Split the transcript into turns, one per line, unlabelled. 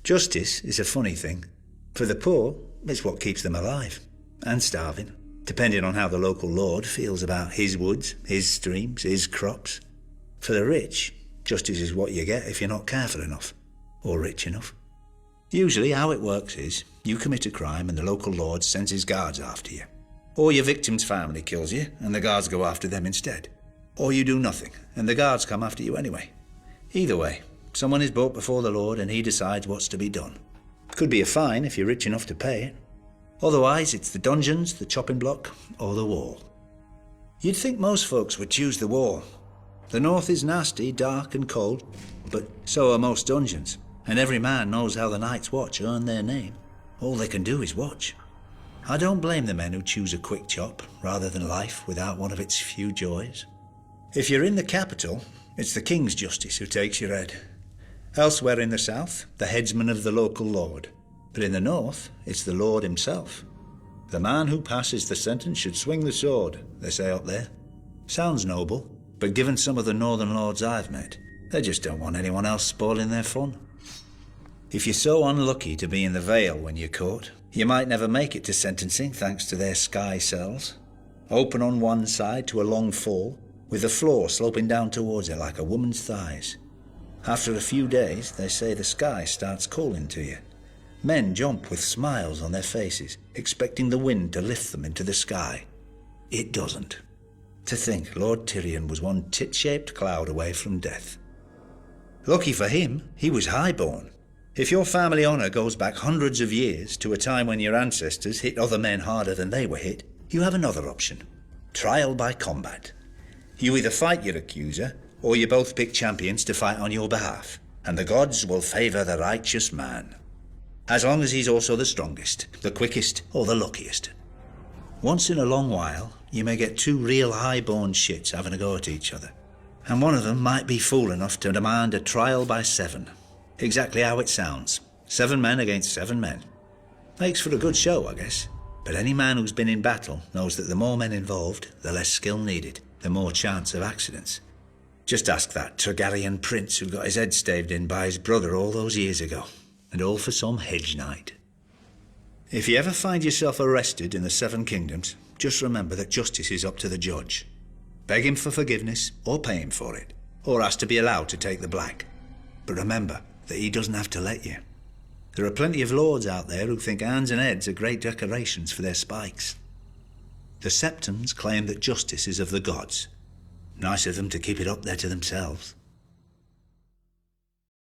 Justice is a funny thing. For the poor, it's what keeps them alive. And starving, depending on how the local lord feels about his woods, his streams, his crops. For the rich, justice is what you get if you're not careful enough. Or rich enough. Usually how it works is, you commit a crime and the local lord sends his guards after you. Or your victim's family kills you and the guards go after them instead. Or you do nothing and the guards come after you anyway. Either way, someone is brought before the lord and he decides what's to be done. Could be a fine if you're rich enough to pay it. Otherwise, it's the dungeons, the chopping block, or the wall. You'd think most folks would choose the wall. The north is nasty, dark and cold, but so are most dungeons, and every man knows how the Night's Watch earned their name. All they can do is watch. I don't blame the men who choose a quick chop rather than life without one of its few joys. If you're in the capital, it's the King's Justice who takes your head. Elsewhere in the south, the headsman of the local lord. But in the north, it's the lord himself. The man who passes the sentence should swing the sword, they say up there. Sounds noble, but given some of the northern lords I've met, they just don't want anyone else spoiling their fun. If you're so unlucky to be in the Vale when you're caught, you might never make it to sentencing thanks to their sky cells. Open on one side to a long fall, with the floor sloping down towards it like a woman's thighs. After a few days, they say the sky starts calling to you. Men jump with smiles on their faces, expecting the wind to lift them into the sky. It doesn't. To think Lord Tyrion was one tit-shaped cloud away from death. Lucky for him, he was highborn. If your family honour goes back hundreds of years to a time when your ancestors hit other men harder than they were hit, you have another option. Trial by combat. You either fight your accuser, or you both pick champions to fight on your behalf, and the gods will favour the righteous man. As long as he's also the strongest, the quickest, or the luckiest. Once in a long while, you may get two real high-born shits having a go at each other, and one of them might be fool enough to demand a trial by 7. Exactly how it sounds. 7 men against 7 men. Makes for a good show, I guess. But any man who's been in battle knows that the more men involved, the less skill needed, the more chance of accidents. Just ask that Targaryen prince who got his head staved in by his brother all those years ago. And all for some hedge knight. If you ever find yourself arrested in the Seven Kingdoms, just remember that justice is up to the judge. Beg him for forgiveness, or pay him for it, or ask to be allowed to take the black. But remember that he doesn't have to let you. There are plenty of lords out there who think hands and heads are great decorations for their spikes. The Septons claim that justice is of the gods. Nice of them to keep it up there to themselves.